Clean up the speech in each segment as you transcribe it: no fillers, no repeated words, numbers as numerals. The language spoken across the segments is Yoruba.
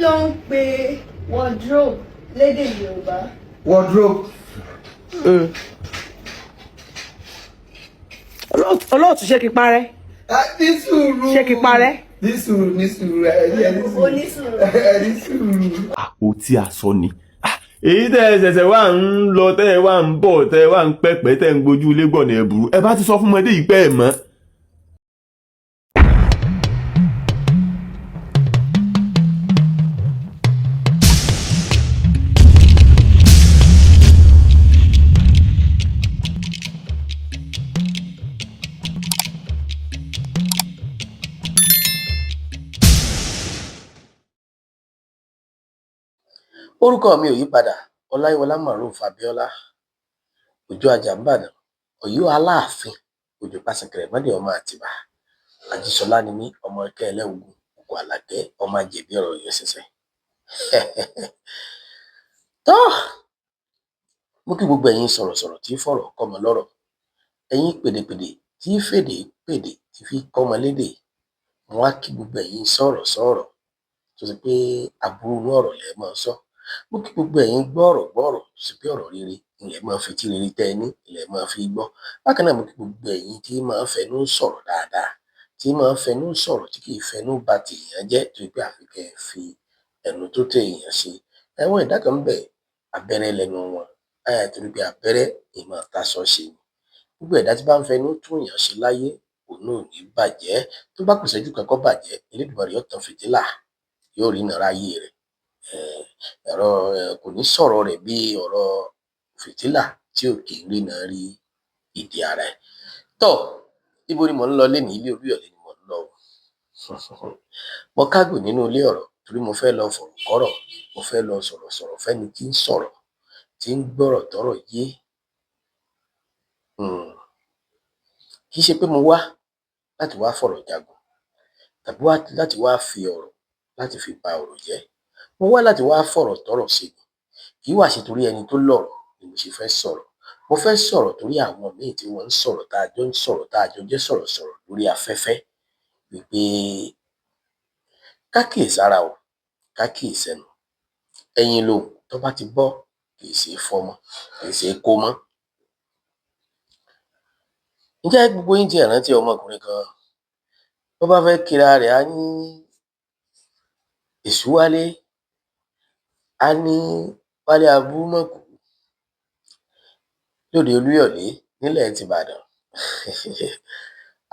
ló ń pe wardrobe lédè Yorùbá? Wardrobe. Olóòtú ṣé kí n parẹ́? Ní sùúrù. Ṣé kí n parẹ́? Ní sùúrù ó tí a sọ ni èyí tẹ́ ẹ ṣẹ̀ṣẹ̀ wá ń lọ tẹ́ ẹ wá ń bọ̀ tẹ́ ẹ wá ń pẹ́pẹ́ tẹ́ ẹ ń gbójú ilé gbọ̀nà ẹ̀bùrú ẹ bá ti sọ fún ọmọdé yìí pẹ́ ẹ̀ mọ́. Orúkọ mi ò yí padà, Ọláyíwọlá Maruf Abíọ́lá, Òjó Àjàmbàdàn, Ọ̀yọ́ Aláàfin, Òjó Pàṣẹkẹrẹ mọ́dẹ̀ ọmọ Àtìbà, Àjíṣọlá ni mí, ọmọ ẹkẹ ẹlẹ́wùgún, òkú àlàkẹ́, ọmọ àjẹbí ọ̀rọ̀ Ọ̀yọ́ ṣẹṣẹ. Tó mú kí gbogbo ẹ̀yin sọ̀rọ̀sọ̀rọ̀ tí fọ̀rọ̀ kọ́mọ lọ́rọ̀, ẹ̀yin pèdèpèdè tí fèdè pèdè tí fi kọ́mọ lédè, mo wá kí gbogbo ẹ̀yin sọ̀rọ̀sọ̀rọ̀ tó ṣe pé aburú inú ọ̀rọ̀ lẹ máa sọ. Mo kí gbogbo ẹ̀yin gbọ́rọ̀ tó ṣe pé ọ̀rọ̀ rere ilẹ̀ máa fi tí rere tẹ́ ẹ ní ilẹ̀ máa fi gbọ́. Bákan náà mo kí gbogbo ẹ̀yin tí máa fẹnu sọ̀rọ̀ dáadáa, tí máa fẹnu sọ̀rọ̀ tí kì í fẹnu ba tèèyàn jẹ́ tó pé àfi kẹ́ ẹ fi ẹnu tó tẹ èèyàn ṣe. Àwọn ẹ̀dá kan ń bẹ abẹ́rẹ́ lẹ́nu wọn, torí pé abẹ́rẹ́ ìmọ̀ taṣọ ṣe ni. Gbogbo ẹ̀dá tí bá ń fẹnu tún èèyàn ṣe láyé òun náà ò ní bàjẹ́. Tó bá kù ìṣẹ́jú kan kó bàjẹ́, Elédùmarè yóò tan fìtílà, yóò rí ìnira ayé rẹ̀. Ẹ̀rọ kò ní sọ̀rọ̀ rẹ̀ bí ọ̀rọ̀ fìtílà tí ò kì í rína rí ìdí ara ẹ̀. Tọ́ ibo ni mò ń lọ lénìí? Ilé Olúyọ̀lé ni mò ń lọ. Mo kágò nínú ilé ọ̀rọ̀ torí mo fẹ́ lọ fọ̀rọ̀ kọ́rọ̀, mo fẹ́ lọ sọ̀rọ̀ fẹ́ni tí ń sọ̀rọ̀, tí ń gbọ́rọ̀ tọ́rọ̀ yé. Kì í ṣe pé mo wá láti wá fọ̀rọ̀ jagun tàbí láti wá fi ọ̀rọ̀ láti fi ba ọ̀rọ̀ jẹ́. Mo wá láti wá fọ̀rọ̀ tọ́rọ̀ ṣe ni. Kì í wá ṣe torí ẹni tó lọ́rọ̀ ni mo ṣe fẹ́ sọ̀rọ̀. Mo fẹ́ sọ̀rọ̀ torí àwọn míì tí wọ́n ń sọ̀rọ̀ tá a jọ ń sọ̀rọ̀ tá a jọ jẹ́ sọ̀rọ̀sọ̀rọ̀ lórí afẹ́fẹ́ wípé ká kíyèsára o, ká kíyèsẹ́nu. Ẹyin lohùn tó bá ti bọ́ kì í ṣe é fọ́ mọ́, kì í ṣe é kó mọ́. Ǹjẹ́ gbogbo yín ti ẹ̀ rántí ọmọkùnrin kan tó bá fẹ́ kíra rẹ̀ á ní èṣù wálé, á ní wálé abúmọ̀kù lóde Olúyọ̀lé nílẹ̀ tìbàdàn.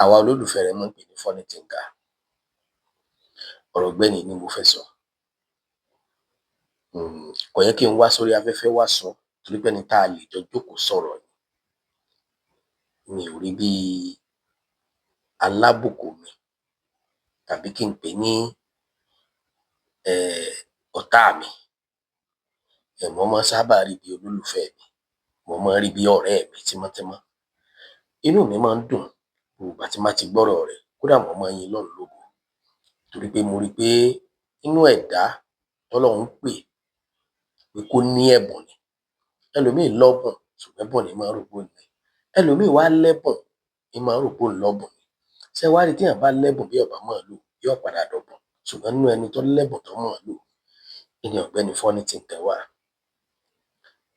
Àwa olólùfẹ́ rẹ̀ máa ń pè ní funny thinker. Ọ̀rọ̀ gbẹ́ni ni mo fẹ́ sọ. Kò yẹ kí n wá sórí afẹ́fẹ́ wá sọ torí pé ẹni tá a lè jọ jókòó sọ̀rọ̀ ni. Mi ò rí bí alábùkù mi tàbí kí n pè ní ọ̀tá mi. Mo máa ń sábà rí bí olólùfẹ́ mi, mo máa ń rí bí ọ̀rẹ́ mi tímọ́tímọ́. Inú mi máa ń dùn gbogbo ìgbà tí n bá ti gbọ́rọ̀ rẹ̀, kódà mo máa ń yin Ọlọ́run lógo torí pé mo rí pé inú ẹ̀dá tọ́lọ́run pè pé kó ní ẹ̀bùn ni. Ẹlòmíì lọ́bùn ṣùgbọ́n ẹ̀bùn ni máa ń rò pé òun ní. Ẹlòmíì wá lẹ́bùn ní máa ń rò pé òun lọ́bùn ni. Ṣé ẹ wá rí téèyàn bá lẹ́bùn bí ò bá mọ̀ ọ́ lò yóò padà dọ̀bùn, ṣùgbọ́n nínú ẹni tó lẹ́bùn tó mọ̀ ọ́ lò ni ọ̀gbẹ́ni funny thinker wà.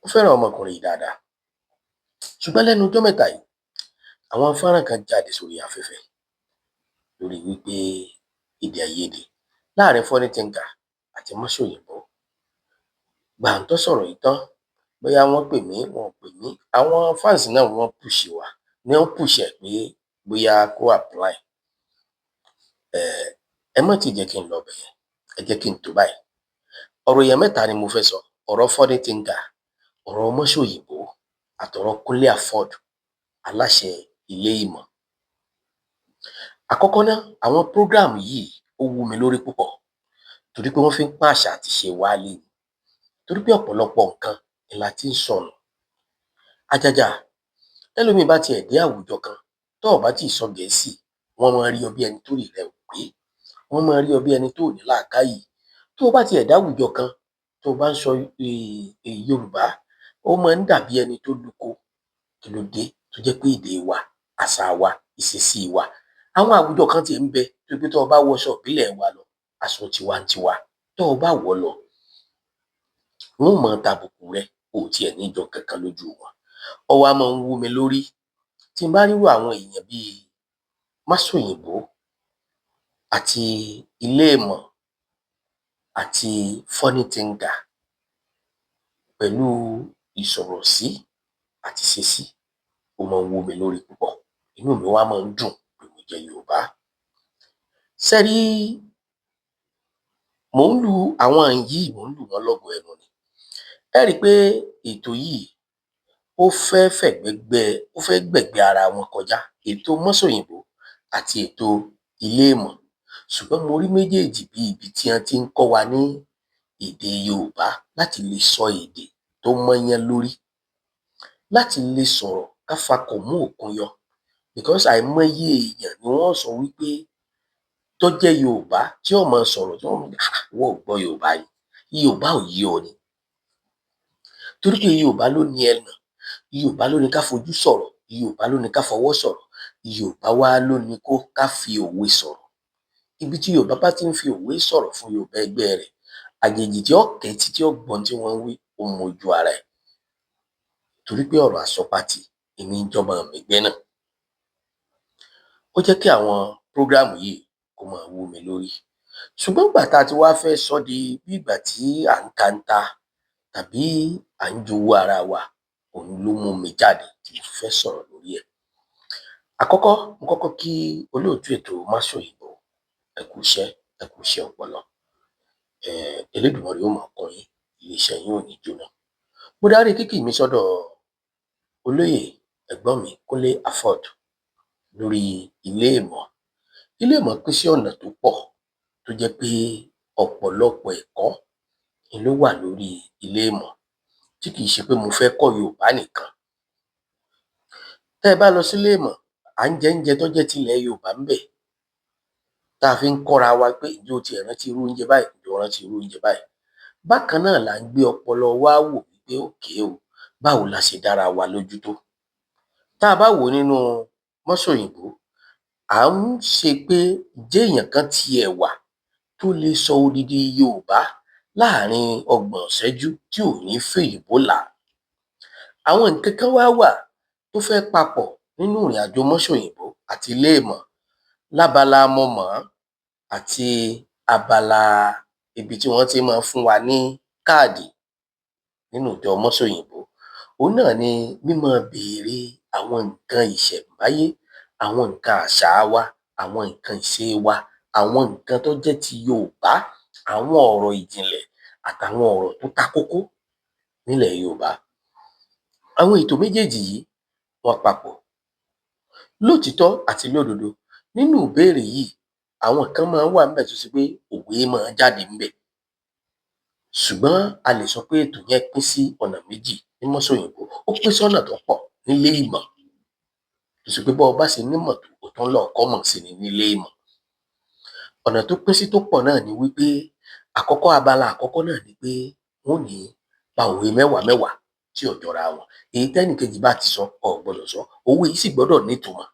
Mo fẹ́ràn ọmọkùnrin yìí dáadáa ṣùgbọ́n lẹ́nu ọjọ́ mẹ́ta yìí àwọn fọ́nrán kan jáde sórí afẹ́fẹ́ lórí wípé èdè àìyedè láàrin funny thinker àti Mọ́sọ̀yìnbó. Gbàǹtọ́ sọ̀rọ̀ yìí tán, bóyá wọ́n pè mí wọn ò pè mí, àwọn fans náà wọ́n push wa ní wọ́n push ẹ̀ pé bóyá kó apply. Ẹ má tí jẹ́ kí n lọ bẹ̀ yẹn, ẹ jẹ́ kí n tó báyìí. Ọ̀rọ̀ èèyàn mẹ́ta ni mo fẹ́ sọ, ọ̀rọ̀ funny thinker, ọ̀rọ̀ Mọ́sọ̀yìnbó àtọ̀rọ̀ Kúnlé Afọ́d aláṣẹ ilé ìmọ̀. Àkọ́kọ́ ná, àwọn program yìí ó wú mi lórí púpọ̀ torí pé wọ́n fi ń pọ́n àṣà àti ìṣe wa lé ni. Torí pé ọ̀pọ̀lọpọ̀ nǹkan ni la ti ń sọnù. Àjàjà tẹ́lòmíì bá tiẹ̀ dé àwùjọ kan tó ò bá tí ì sọ Gẹ̀ẹ́sì, wọ́n máa rí ọ bí ẹni tórí rẹ̀ ò pé, wọ́n máa rí ọ bí ẹni tó ní làákàyè. Tó o bá tiẹ̀ dáwùjọ kan tó o bá ń sọ Yorùbá, ó máa ń dàbí ẹni tó lúko. Kí ló dé tó jẹ́ pé èdè wa, àṣà wa, ìṣesí wa. Àwọn àwùjọ kan tiẹ̀ ń bẹ tó pé tó o bá wọṣọ ìbílẹ̀ wa lọ, aṣọ tiwantiwa tó o bá wọ̀ lọ wọn ò mọ tàbùkù rẹ ò tiẹ̀ ní jọ kankan lójú wọn. Ọwọ́ á máa ń wú mi lórí tí n bá rírú àwọn èèyàn bíi Masọ̀yìnbó àti Iléèmọ̀ àti Funny Thinker pẹ̀lú ìsọ̀rọ̀sí àti ìṣesí, ó máa ń wú mi lórí púpọ̀, inú mi wá máa ń dùn pé mo jẹ́ Yorùbá. Ṣé ẹ rí mò ń lu àwọn yìí mò ń lù wọ́n lọ́gọ ẹnu ni. Ẹ rí i pé ètò yìí ó fẹ́ gbẹ̀gbẹ́ ara wọn kọjá, ètò Masọ̀yìnbó àti ètò Iléèmọ̀, ṣùgbọ́n mo rí méjèèjì bí ibi tí wọ́n ti ń kọ́ wa ní èdè Yorùbá láti lè sọ èdè tó mọ́yán lórí, láti lè sọ̀rọ̀ ká fakọ̀ mú òkun yọ, because àìmọye èèyàn ni wọ́n sọ wípé tó jẹ́ Yorùbá tí ó máa sọ̀rọ̀ tí wọ́n mọ̀ ìwọ ò gbọ́ Yorùbá yìí, Yorùbá ò yé ọ ni, torí pé Yorùbá ló ní ẹnà, Yorùbá ló ní ká fojú sọ̀rọ̀, Yorùbá ló ní ká fọwọ́ sọ̀rọ̀, Yorùbá wá ló ní ká fi òwe sọ̀rọ̀. Ibi tí Yorùbá bá ti ń fi òwe sọ̀rọ̀ fún Yorùbá ẹgbẹ́ rẹ̀, àjèjì tí ó kẹ́tí tí ó gbọ́n tí wọ́n ń wí ó mojú ara ẹ̀, torí pé ọ̀rọ̀ àsọpatì ìní ìjọba mi gbẹ́ náà. Ó jẹ́ kí àwọn prógráàmù yìí kó máa wú mi lórí, ṣùgbọ́n ìgbà tá a ti wá fẹ́ sọ di bí ìgbà tí à ń kanta tàbí à ń jowú ara wa, òun ló mú mi jáde tí mo fẹ́ sọ̀rọ̀ lórí ẹ̀. Àkọ́kọ́ mo kọ́kọ́ kí olóòtú ètò Masọ̀yìnbó, ẹ kú iṣẹ́ ọpọlọ, Elédùmarè yóò máa kọ́ yín, iléeṣẹ́ yín ò ní jóná. Mo darí kíkì mi sọ́dọ̀ olóyè ẹ̀gbọ́n mi Kúnlé Afọ́ọ̀d lórí Iléèmọ̀. Iléèmọ̀ pín sí ọ̀nà tó pọ̀ tó jẹ́ pé ọ̀pọ̀lọpọ̀ ẹ̀kọ́ ni ló wà lórí Iléèmọ̀ tí kì í ṣe pé mo fẹ́ kọ́ Yorùbá nìkan. Tẹ́ ẹ bá lọ sí Iléèmọ̀, à ń jẹ oúnjẹ tó jẹ́ tilẹ̀ Yorùbá ńbẹ̀ tá a fi ń kọ́ra wa pé ǹjẹ́ o tiẹ̀ rántí irú oúnjẹ báyìí, ǹjẹ́ o rántí irú oúnjẹ báyìí. Bákan náà là ń gbé ọpọlọ wa wò wípé òkè o, báwo la ṣe dára wa lójú tó. Tá a bá wò ó nínú Masọ̀yìnbó, à ń ṣe pé ǹjẹ́ èèyàn kan tiẹ̀ wà tó lè sọ odidi Yorùbá láàrin 30 ìṣẹ́jú tí ò ní fèyìnbó là á. Àwọn nǹkan kan wá wà tó fẹ́ papọ̀ nínú ìrìnàjò Masọ̀yìnbó àti Iléèmọ̀ lábala mo mọ̀ ọ́n àti abala ibi tí wọ́n ti máa ń fún wa ní káàdì nínú ìjọ Masọ̀yìnbó. Òun náà ni mímọ́ béèrè àwọn nǹkan ìṣẹ̀ǹbáyé, àwọn nǹkan àṣà wa, àwọn nǹkan ìṣe wa, àwọn nǹkan tó jẹ́ ti Yorùbá, àwọn ọ̀rọ̀ ìjìnlẹ̀ àtàwọn ọ̀rọ̀ tó ta kókó nílẹ̀ Yorùbá. Àwọn ètò méjèèjì yìí wọ́n papọ̀. Lótìítọ́ àti lódodo, nínú ìbéèrè yìí, àwọn kan máa ń wà ńbẹ̀ tó ṣe pé òwe máa ń jáde ńbẹ̀. Ṣùgbọ́n a lè sọ pé ètò yẹn pín sí ọ̀nà méjì ní Masọ̀yìnbó. Ó pín sọ́nà tó pọ̀ níléèmọ̀, tó ṣe pé bọ́ ọ bá ṣe nímọ̀ tó o tún lọ́ọ́ kọ́mọ̀ sí ni níléèmọ̀. Ọ̀nà tó pín sí tó pọ̀ náà ni wípé abala àkọ́kọ́ náà ni pé wọ́n ní pa òwe mẹ́wàá tí ò jọra wọn. Èyí tẹ́nìkejì bá ti sọ o ò gbọdọ̀ sọ, òwe yìí sì gbọ́dọ̀ nítumọ̀.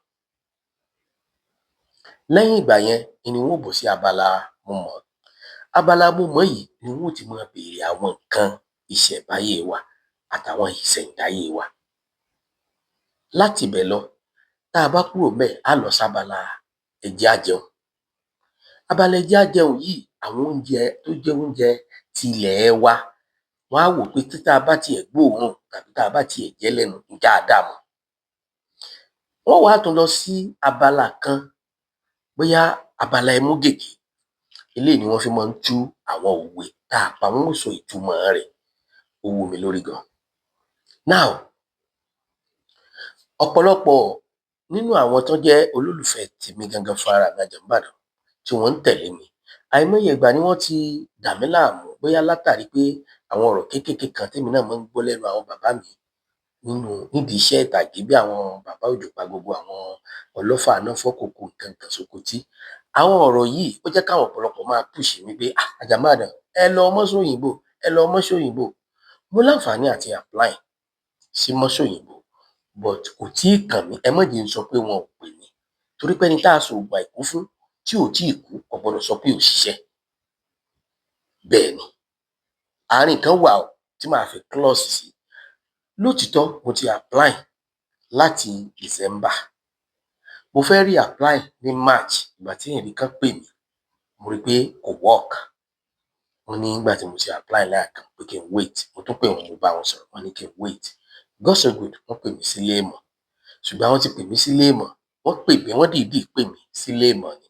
Lẹ́yìn ìgbà yẹn ni wọ́n ó bọ́ sí abala mo mọ̀ ọ́n. Abala mo mọ̀ ọ́n yìí ni wọ́n ó ti máa béèrè àwọn nǹkan ìṣẹ̀ǹbáyé wa àtàwọn ìṣẹ̀ǹdáyé wa. Láti ibẹ̀ lọ, tá a bá kúrò ńbẹ̀, á lọ sábala ẹ jẹ́ á jẹun. Abala ẹ jẹ́ á jẹun yìí, àwọn oúnjẹ tó jẹ́ oúnjẹ tilẹ̀ wa, wọ́n á wò pé tá a bá tiẹ̀ gbóòórùn tàbí tá a bá tiẹ̀ jẹ́ lẹ́nu, ǹjẹ́ a dáa mọ̀. Wọ́n wá tún lọ sí abala kan, bóyá abala ẹ mú gègé, eléyìí ni wọ́n fi máa ń tú àwọn òwe tá a pa, wọ́n ó sọ ìtumọ̀ rẹ̀. Ó wú mi lórí gan. Now, ọ̀pọ̀lọpọ̀ nínú àwọn tó jẹ́ olólùfẹ́ tèmi gangan fúnra mi Àjàńbàdàn tí wọ́n ń tẹ̀lé mi, àìmọye ìgbà ni wọ́n ti dà mí láàmú bóyá látàrí pé àwọn ọ̀rọ̀ kéékèèké kan tèmi náà máa ń gbọ́ lẹ́nu àwọn bàbá mi nídìí iṣẹ́ ìtàgé bí àwọn bàbá Òjòpá gbogbo àwọn Ọlọ́fà Anáfọ́kòkò nǹkan kan Sòkòtí. Àwọn ọ̀rọ̀ yìí ó jẹ́ káwọn ọ̀pọ̀lọpọ̀ máa push mi pé Àjàńbàdàn ẹ lọ Masọ̀yìnbó, ẹ lọ Masọ̀yìnbó. Mo láǹfààní àti apply sí Masọ̀yìnbó, but kò tíì kàn mí. Ẹ má jẹ́ n sọ pé wọn ò pè mí, torí pé ẹni tá a sòògùn àìkú fún tí ò tíì kú kò gbọdọ̀ sọ pé ò ṣiṣẹ́. bẹ́ẹ̀ ni àárín kan wà tí màá fi clause sí. Lótìítọ́ mo ti apply láti December, mo fẹ́ rí apply ní March, ìgbà tí ẹ̀rí kan pè mí mo rí pé kò work. Wọ́n ní ìgbà tí mo ti apply láàkàn pé kí n wait, mo tún pè wọ́n, mo bá wọn sọ̀rọ̀, wọ́n ní kí n wait. God so good, wọ́n pè mí sílé ìmọ̀, ṣùgbọ́n àwọn ti pè mí sílé ìmọ̀, wọ́n dìídì pè mí sílé ìmọ̀ ni,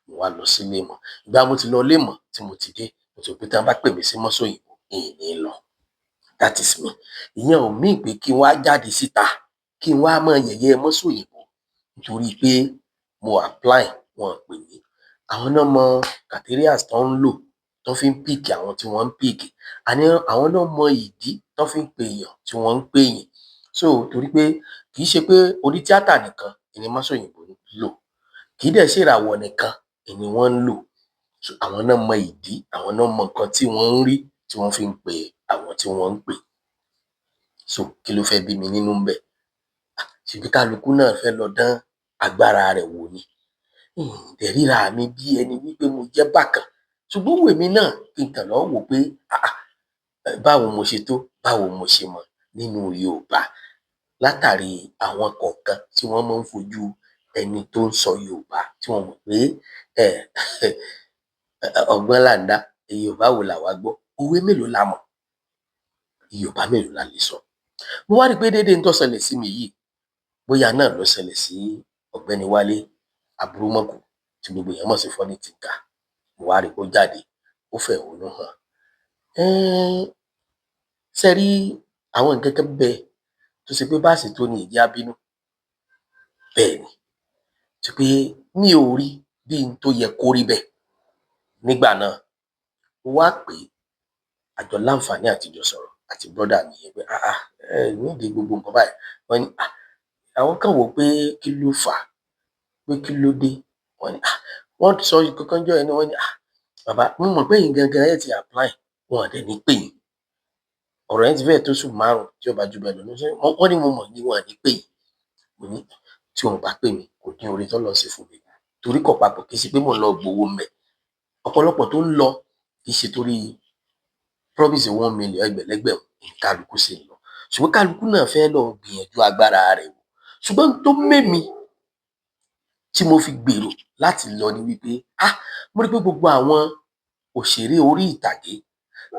mo wá lọ sílé ìmọ̀. Ìgbà mo ti lọ ilé ìmọ̀ tí mo ti dé, mo sọ pé tí wọ́n bá pè mí sí Mọ́sọ̀yìnbó ìní lọ. That is me. Ìyẹn ò mí pé kí n wá jáde síta kí n wá mọ yẹ̀yẹ́ Mọ́sọ̀yìnbó nítorí pé mo apply, wọn pè mí. Àwọn náà mọ criterias tó ń lò tó fi ń píìkì àwọn tí wọ́n ń píìkì, àwọn náà mọ ìdí tó fi ń pè èèyàn tí wọ́n ń pè yìn. So torí pé kì í ṣe pé orí tíátà nìkan ni Mọ́sọ̀yìnbó ń lò, kì í dẹ̀ ṣe ìràwọ̀ nìkan ni wọ́n ń lò. So àwọn náà mọ ìdí, àwọn náà mọ nǹkan tí wọ́n ń rí tí wọ́n fi ń pè àwọn tí wọ́n ń pè. So kí ló fẹ́ bí mi nínú ń bẹ̀? Ṣèbí kálukú náà fẹ́ lọ dán agbára rẹ̀ wò ni. Dẹ̀ ríra mi bí ẹni wípé mo jẹ́ bákan, ṣùgbọ́n òwe mi náà kí n kàn lọ wò pé báwo mo ṣe tó, báwo mo ṣe mọ̀ nínú Yorùbá, látàrí àwọn kọ̀ọ̀kan tí wọ́n máa ń fojú ẹni tó ń sọ Yorùbá tí wọ́n mọ̀ pé ọgbọ́n là ń dá, Yorùbá wo làwa gbọ́, òwe mélòó la mọ̀, Yorùbá mélòó la lè sọ. Mo wá rí i pé déédéé ń tó ṣẹlẹ̀ sí mi yìí, bóyá náà ló ṣẹlẹ̀ sí ọ̀gbẹ́ni Wálé Aburúmọ̀kù tí gbogbo èèyàn mọ̀ sí Funny Thinker. Mo wá rí i pé ó jáde, ó fẹ̀hónú hàn. Ṣe rí àwọn nǹkan kan bẹ́ẹ̀ tó ṣe pé báàsì tó ní ìdí abínú, bẹ́ẹ̀ ni, tí pé mi ò rí bí n tó yẹ kó rí bẹ́ẹ̀. Nígbà náà mo wá pé àjọ láǹfààní àtijọ́ sọ̀rọ̀ àti brọ́dà mi yẹn pé nídìí gbogbo nǹkan báyìí. Wọ́n ní àwọn kan wò pé kí ló fà á, pé kí ló dé. Wọ́n ní wọ́n sọ kankan jọ ẹni, wọ́n ní bàbá mo mọ̀ pé yín gangan ẹ̀ ti apply, wọn ò dẹ̀ ní pè yín. Ọ̀rọ̀ yẹn ti fẹ́ẹ̀ tó oṣù 5 tí ó bá jù bẹ́ẹ̀ lọ. Wọ́n ní mo mọ̀ ní wọn ò ní pè yín. Mo ní tí wọn bá pè mí kò ní oore tó lọ sí fún mi, torí kò papọ̀, kì í ṣe pé mò ń lọ gbowó mẹ́. Ọ̀pọ̀lọpọ̀ tó ń lọ kì í ṣe torí promise 1 million ẹgbẹ̀lẹ́gbẹ̀ kálukú ṣe lọ, ṣùgbọ́n kálukú náà fẹ́ lọ gbìyànjú agbára rẹ̀ wò. Ṣùgbọ́n tó mẹ́mi tí mo fi gbèrò láti lọ ni wípé mo rí pé gbogbo àwọn òṣèré orí ìtàgé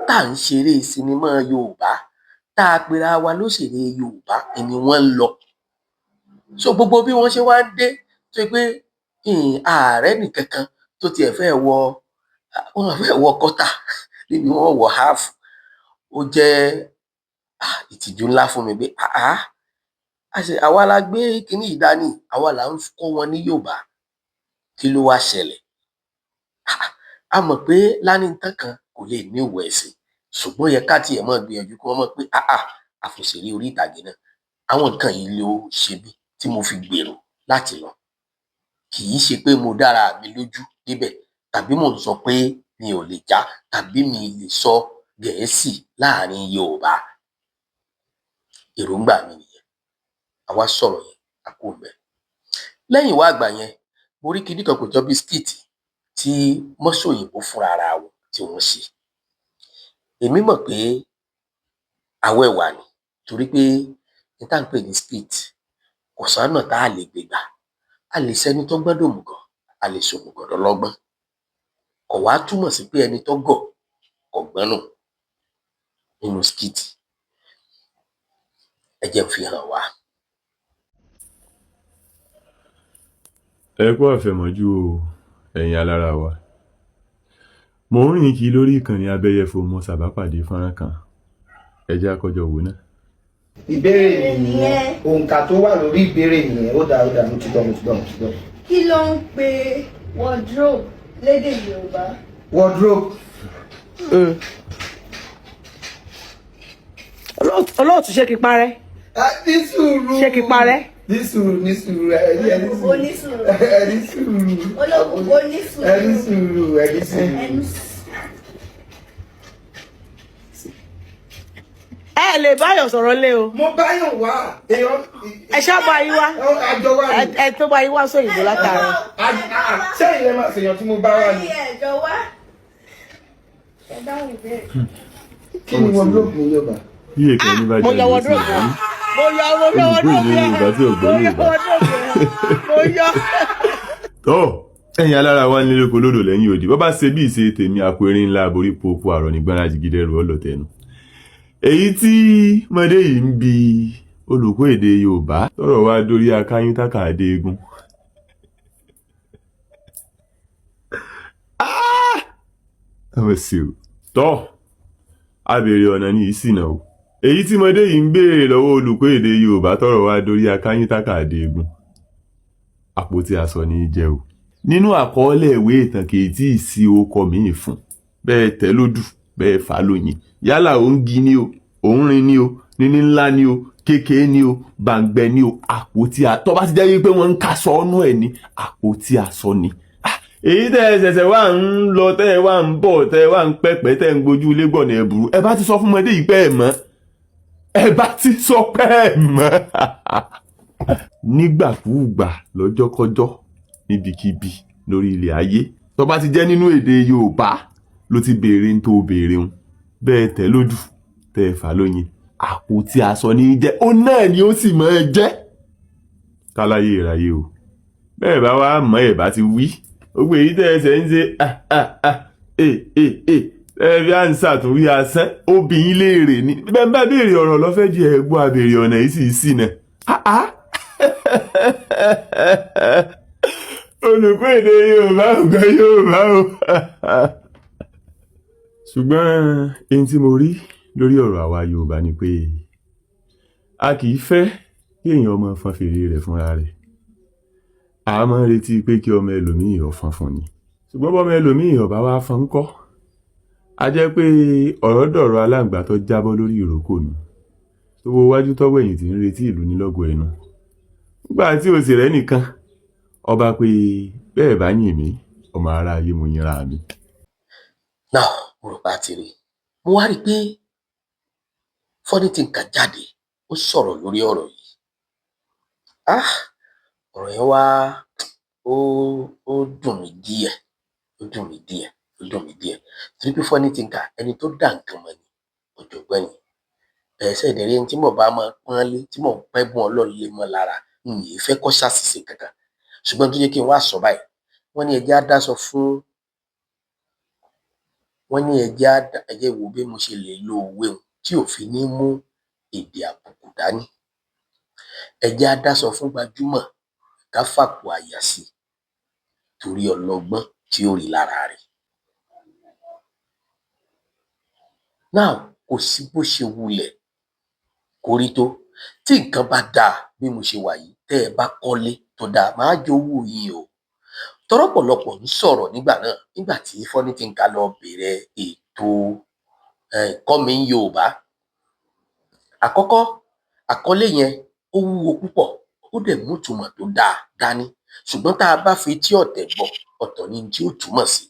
tá à ń ṣeré sinimá Yorùbá, tá a pera wa lóṣèré Yorùbá ni wọ́n ń lọ. So gbogbo bí wọ́n ṣe wá ń dé tó pé ààrẹ nìkankan tó tiẹ̀ fẹ́ wọ kọ́tà níbi wọ́n wọ háàfù, ó jẹ́ ìtìjú ńlá fún mi pé àwa la gbé kinní ìdání, àwa là ń kọ́ wọn ní Yorùbá, kí ló wá ṣẹlẹ̀? A mọ̀ pé lánìtàn kan kò lè ní ìwọ̀ ẹ̀sìn, ṣùgbọ́n yẹ ká tiẹ̀ mọ̀ gbìyànjú kí wọ́n mọ̀ pé àfòṣèré orí ìtàgé náà. Àwọn nǹkan yìí ló ṣe mí tí mo fi gbèrò láti lọ. Kì í ṣe pé mo dára mi lójú débẹ̀, tàbí mò ń sọ pé mi ò lè já, tàbí mi lè sọ Gẹ̀ẹ́sì láàrin Yorùbá. Èròǹgbà mi nìyẹn. Àwa sọ̀rọ̀ yẹn, a kò mẹ́. Lẹ́yìn wá àgbà yẹn, mo rí kinní kan kò jọ bisikíìtì tí Mọ́sọ̀yìnbó fúnra ara wọn tí wọ́n ṣe. Èmi mọ̀ pé awẹ́wà ni, torí pé ní tá à ń pè ní skit kò sọ́nà tá a lè gbé gbà. A lè ṣẹni tó gbọ́n dòmùgọ̀, a lè ṣòmùgọ̀ lọ́lọ́gbọ́n. Kò wá túmọ̀ sí pé ẹni tó gọ̀ kò gbọ́n nù nínú skit. Ẹ jẹ́ fi hàn wá. Ẹ kú àfẹ̀mọ́jú o, ẹ̀yin alára wa. Mo ń rìn kí lórí ìkànnì abẹ́yẹfò mo ṣàbápàdé fọ́nrán kan. Ẹ jẹ́ á kọ́jọ wò náà. Ìbéèrè nìyẹn, òǹkà tó wà lórí ìbéèrè nìyẹn. Ó dáa mo ti gbọ́. Kí ló ń pe wardrobe lédè Yorùbá? Wardrobe. Olóòtú ṣé kí parẹ́? Ní sùúrù. Ṣé kí parẹ́? Ní sùúrù. Ní sùúrù. Olóògùn ẹni sùúrù. Ẹ lè báyọ̀ sọ̀rọ̀ lé o. Mo báyọ̀ wá. Ẹ ṣá bá yín wá. Àjọ wá ni. Ẹ tó bá yín wá sóyìnbó látàárọ̀. Ṣé ìyẹn máa ṣèyàn tí mo bá wá ni? Ẹjọ́ wá. dáhùn ìbéèrè. Kí ni wardrobe ní Yorùbá? bí èkó ní bá mo jáde yọ sí wardrobe ìlú mo yọ olùgbé wardrobe ìlú Yorùbá tí ò gbọ́ Yorùbá. mo yọ. tó ẹ̀yin alára wa nílé oko lódò lẹ́yìn òdì bọ́ bá ṣe bí ìṣe tèmi àpò erin ńlá aborí popo àrọ̀ ní gbọ́nrajì gidẹ́rù ọlọ́tẹ̀nu. èyí tí mọdé yìí ń bi olùkọ́ èdè Yorùbá tọ́rọ̀ wá dórí akáyín tákàdé eégún. ọmọ sí o tọ́ abèrè ọ̀nà ní ìsìnà o èyí tí mọdé yìí ń béèrè lọ́wọ́ olùkọ́ èdè Yorùbá tọ́rọ̀ wá dórí akáyín tákàdé eégún àpótí aṣọ ní í jẹ́ o. nínú àkọọ́lẹ̀ ìwé ìtàn kì í tí ì sí orúkọ míì fún bẹ́ẹ̀ tẹ́ lódù bẹ́ẹ̀ fà lóyìn yálà ó ń gi ni o ó ń rin ni o níní ńlá ni o kékeré ni o bàǹgbẹ ni o àpótí tó bá ti jẹ́ wípé wọ́n ń kaṣọ ọ́nú ẹ̀ ní àpótí aṣọ ni. èyí tẹ́ ẹ ṣẹ̀ṣẹ̀ wá ń lọ tẹ́ ẹ wá ń bọ̀ tẹ́ ẹ wá ń pẹ́pẹ́ tẹ́ ẹ ń gbójú ilé gbọ̀nà ẹ̀bùrú ẹ bá ti sọ fún ọmọdé yìí pé ẹ mọ̀ ẹ bá ti sọ pé ẹ mọ̀ nígbàkúùgbà lọ́jọ́kọ́jọ́ níbikíbi lórí ilẹ̀ ayé tó bá ti jẹ́ nínú èdè Yorùbá ló ti béèrè ń tó béèrè ń bẹ́ẹ̀ tẹ́ lódù tẹ́ ẹ fà lóyin àpótí aṣọ ní í jẹ́ ó náà ni ó sì máa jẹ́ káláyé ìráyé o bẹ́ẹ̀ bá wá mọ̀ ẹ̀ bá ti wí gbogbo èyí tẹ́ ẹsẹ̀ ń ṣe ẹ bí à ń ṣàtúnwí asán obìnrin léèrè ni bẹ́ẹ̀ bá béèrè ọ̀rọ̀ lọ́fẹ́ di ẹ̀gbọ́n abèrè ọ̀nà yìí sì sí náà. olùkọ́ èdè Yorùbá ọ̀gá Yorùbá o. ṣùgbọ́n èyí tí mo rí lórí ọ̀rọ̀ àwa Yorùbá ni pé a kì í fẹ́ kí èèyàn ọmọ fọn fèrè rẹ̀ fúnra rẹ̀ a máa ń retí pé kí ọmọ ẹlòmíì ọ̀fọn fún ni ṣùgbọ́n bọ́mọ ẹlòmíì ọ̀bá wa fọn ńkọ́ a jẹ́ pé ọ̀rọ̀ dọ̀rọ̀ aláǹgbá tó jábọ́ lórí ìrókò nù tó wo wájú tọ́wọ́ ẹ̀yìn tí ń retí ìlú nílọ́gọ̀ ẹnu nígbà tí o sì rẹ́ nìkan ọba pé bẹ́ẹ̀ bá yìn mí ọmọ ará ayé mo yinra mi. náà mo rò bá ti rí mo wá rí i pé Funny Thinker jáde ó sọ̀rọ̀ lórí ọ̀rọ̀ yìí ọ̀rọ̀ yẹn wá ó dùn mí díẹ̀ torí pé Funny Thinker ẹni tó dá nǹkan mọ̀ ni ọ̀jọ̀gbọ́n ni ẹ̀ẹ́sẹ̀ ìdẹ̀rẹ́ ẹni tí mo bá máa pọ́n lé tí mo pẹ́ bùn Ọlọ́run lé mọ́ lára yìí fẹ́ kọ́ ṣàṣìṣe kankan ṣùgbọ́n tó yẹ kí n wá sọ báyìí wọ́n ní ẹjẹ́ á dáṣọ fún wọ́n ní ẹjẹ́ wo bí mo ṣe lè lo òwe tí ò fi ní mú èdè àbùkù dání ẹjẹ́ á dáṣọ fún gbajúmọ̀ ká fàpò àyà sí torí ọlọ́gbọ́n tí ó rí lára rẹ̀. náà kò sí bó ṣe wulẹ̀ kó rí tó tí nǹkan bá dáa bí mo ṣe wà yìí tẹ́ ẹ bá kọ́lé tó dáa máa jowó yín o tọ́rọ̀pọ̀lọpọ̀ ń sọ̀rọ̀ nígbà náà nígbà tí Funny Thinker lọ bẹ̀rẹ̀ ètò Kọ́mi Yorùbá àkọ́kọ́ àkọlé yẹn ó wúwo púpọ̀ ó dẹ̀ mú ìtumọ̀ tó dáa dání ṣùgbọ́n tá a bá fi tí ọ̀tẹ̀ gbọ́ ọ̀tọ̀ ni tí ó túmọ̀ sí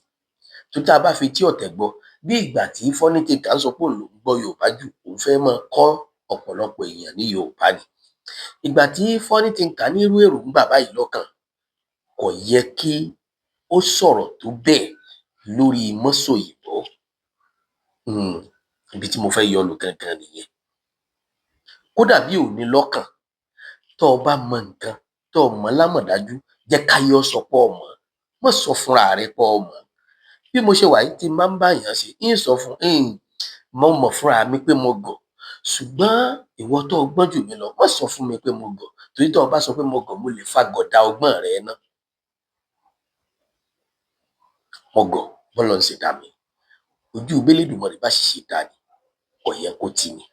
tó tá a bá fi tí ọ̀tẹ̀ gbọ́ bí ìgbà tí Funny Thinker ń sọ pé òun ló ń gbọ́ Yorùbá jù òun fẹ́ máa kọ́ ọ̀pọ̀lọpọ̀ èèyàn ní Yorùbá ni ìgbà tí Funny Thinker ní irú èròǹgbà báyìí lọ́kàn kò yẹ kí ó sọ̀rọ̀ tó bẹ́ẹ̀ lórí mọ́sọ̀yìnbó ibi tí mo fẹ́ yọ lù gangan nìyẹn kódà bí ò ní lọ́kàn tó o bá mọ nǹkan tó o mọ̀ lámọ̀dájú jẹ́ káyọ̀ sọ pé o mọ̀ mọ̀ sọ fúnra rẹ pé o mọ̀ bí mo ṣe wà yìí tí máa ń bá èèyàn ṣe ń sọ fún mo mọ̀ fúnra mi pé mo gọ̀ ṣùgbọ́n ìwọ tó o gbọ́n jù mí lọ mọ̀ sọ fún mi pé mo gọ̀ torí tó o bá sọ pé mo gọ̀ mo lè fa gọ̀dá ọgbọ́n rẹ náà mo gọ̀ bọ́lọ̀ ń ṣe dá mi ojú Elédùmarè bá ṣiṣẹ́ dá ni kò yẹ kó tì mí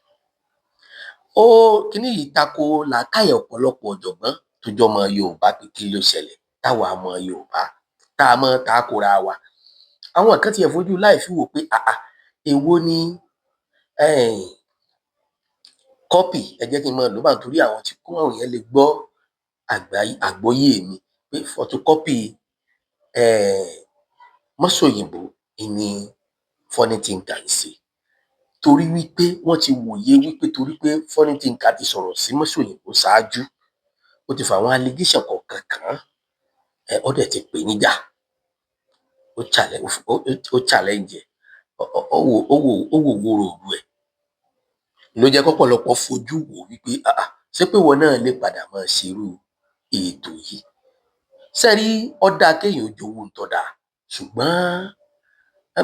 kíní yìí tako làákàyè ọ̀pọ̀lọpọ̀ ọ̀jọ̀gbọ́n tó jọ ọmọ Yorùbá pé kí ló ṣẹlẹ̀ táwa ọmọ Yorùbá tá a mọ̀ tá a kóra wa àwọn kan tiẹ̀ fojú láì fi wò pé èwo ni kọ́pì ẹ jẹ́ kí n máa lò bá nítorí àwọn tí kún àwọn yẹn lè gbọ́ àgbọ́yé mi pé photocopy mọ́sọ̀yìnbó ni Funny Thinker ń ṣe torí wípé wọ́n ti wòye wípé torí pé Funny Thinker ti sọ̀rọ̀ sí mọ́sọ̀yìnbó ṣáájú ó ti fà àwọn allegation kọ̀ọ̀kan kan ó dẹ̀ ti pè níjà ó challenge ó wò wòrò òru ẹ̀ ló jẹ́ kọ́pọ̀lọpọ̀ fojú wò wípé ṣé pé wọn náà lè padà máa ṣerú ètò yìí. Sẹ́rí ọ̀dà kéèyàn jowú ń tọ́ da ṣùgbọ́n